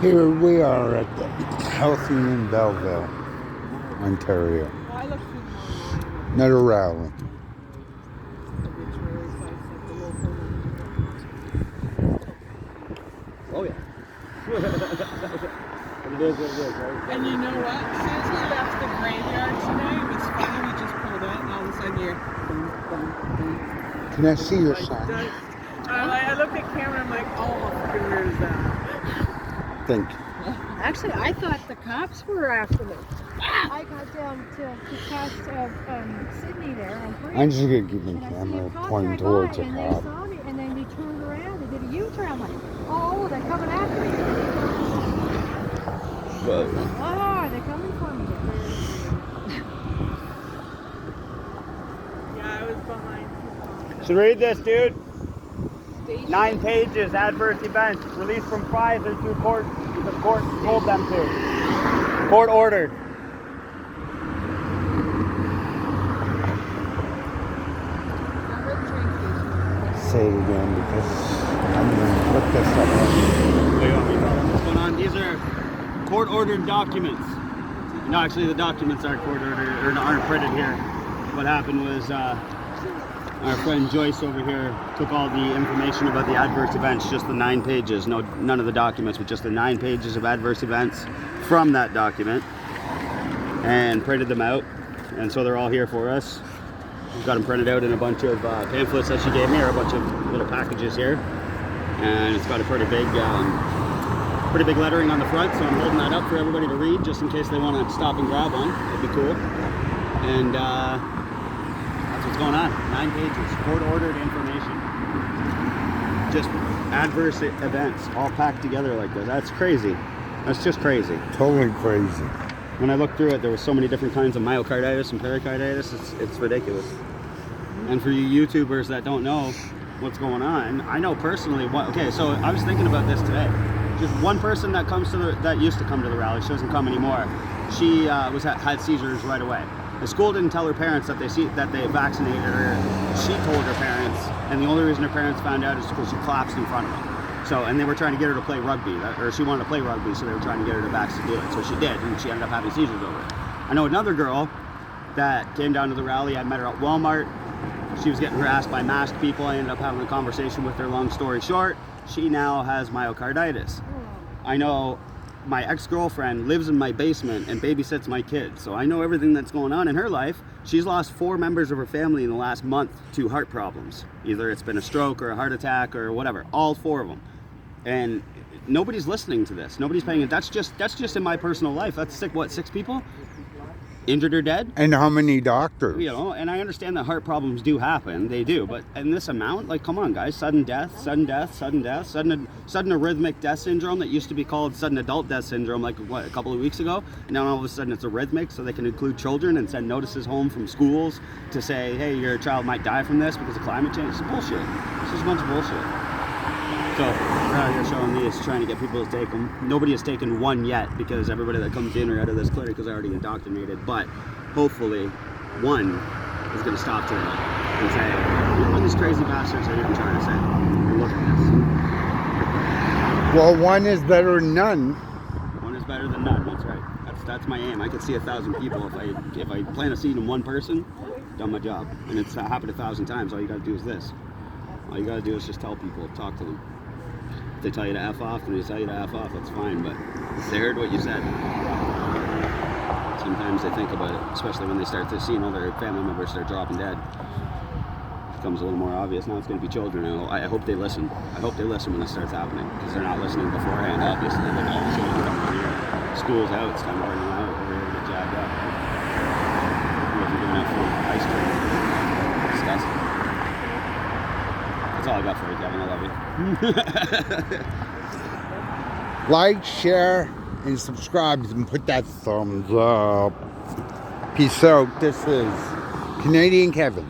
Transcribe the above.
Here we are at the Healthy in Belleville, Ontario. Another rally. Oh yeah. But it is what it is, right? And you know what? Since we left the graveyard today, it was funny. We just pulled out, and all of a sudden you're. Can I see your Like, sign? I look at camera, I'm like, oh, where is that? Thank you. Actually, I thought the cops were after me. I got down to past Sydney there on Green. I'm just gonna keep my And I see a camera cop pointing drive towards by, the and cop. they saw me, and then they turned around. They did a U-turn. I'm like, oh, they're coming after me. Oh, they're coming for me. Yeah, I was behind. So read this, dude. 9 pages, adverse events, released from Pfizer to court. The court told them to. Court ordered. Say it again because I'm gonna look this up. What's going on? These are court-ordered documents. No, actually, the documents aren't court-ordered or aren't printed here. What happened was our friend Joyce over here took all the information about the adverse events, just the 9 pages, none of the documents, but just the 9 pages of adverse events from that document, and printed them out. And so they're all here for us. We've got them printed out in a bunch of pamphlets that she gave me, or a bunch of little packages here. And it's got a pretty big lettering on the front, so I'm holding that up for everybody to read, just in case they want to stop and grab one. That'd be cool. And that's what's going on. 9 pages, court-ordered information. Just adverse events, all packed together like this. That's crazy. That's just crazy. Totally crazy. When I looked through it, there was so many different kinds of myocarditis and pericarditis. It's ridiculous. And for you YouTubers that don't know what's going on, I know personally. Okay, so I was thinking about this today. Just one person that comes to that used to come to the rally. She doesn't come anymore. She had seizures right away. The school didn't tell her parents that they vaccinated her. She told her parents, and the only reason her parents found out is because she collapsed in front of them. So, and they were trying to get her to play rugby, or she wanted to play rugby, so they were trying to get her to vaccine do it. So she did, and she ended up having seizures over it. I know another girl that came down to the rally. I met her at Walmart. She was getting harassed by masked people. I ended up having a conversation with her. Long story short, she now has myocarditis. I know my ex-girlfriend lives in my basement and babysits my kids, so I know everything that's going on in her life. She's lost 4 members of her family in the last month to heart problems. Either it's been a stroke or a heart attack or whatever, all 4 of them. And nobody's listening to this. Nobody's paying it. That's just in my personal life. That's 6 people? Injured or dead? And how many doctors? You know, and I understand that heart problems do happen. They do. But in this amount, like, come on, guys. Sudden death, sudden arrhythmic death syndrome that used to be called sudden adult death syndrome, like, what, a couple of weeks ago? And now all of a sudden it's arrhythmic, so they can include children and send notices home from schools to say, hey, your child might die from this because of climate change. It's bullshit. It's just a bunch of bullshit. So we're out here showing these, trying to get people to take them. Nobody has taken one yet because everybody that comes in or out of this clinic is already indoctrinated. But hopefully one is going to stop today and say, look what these crazy bastards are even trying to say. And look at this. Well, one is better than none. One is better than none. That's right. That's my aim. I could see 1,000 people if I plant a seed in one person. Done my job. And it's happened 1,000 times. All you got to do is this. All you got to do is just tell people, talk to them. If they tell you to F off, then they tell you to F off, that's fine, but they heard what you said. Sometimes they think about it, especially when they start to see other family members start dropping dead. It becomes a little more obvious. Now it's going to be children. I hope they listen. I hope they listen when it starts happening, because they're not listening beforehand, obviously. Like, all the children coming here. School's out, it's time to bring them out. We're here to get jabbed up. What if you're doing that for ice cream? Disgusting. That's all I got for you, Kevin. I love you. Like, share, and subscribe, and put that thumbs up. Peace out. This is Canadian Kevin.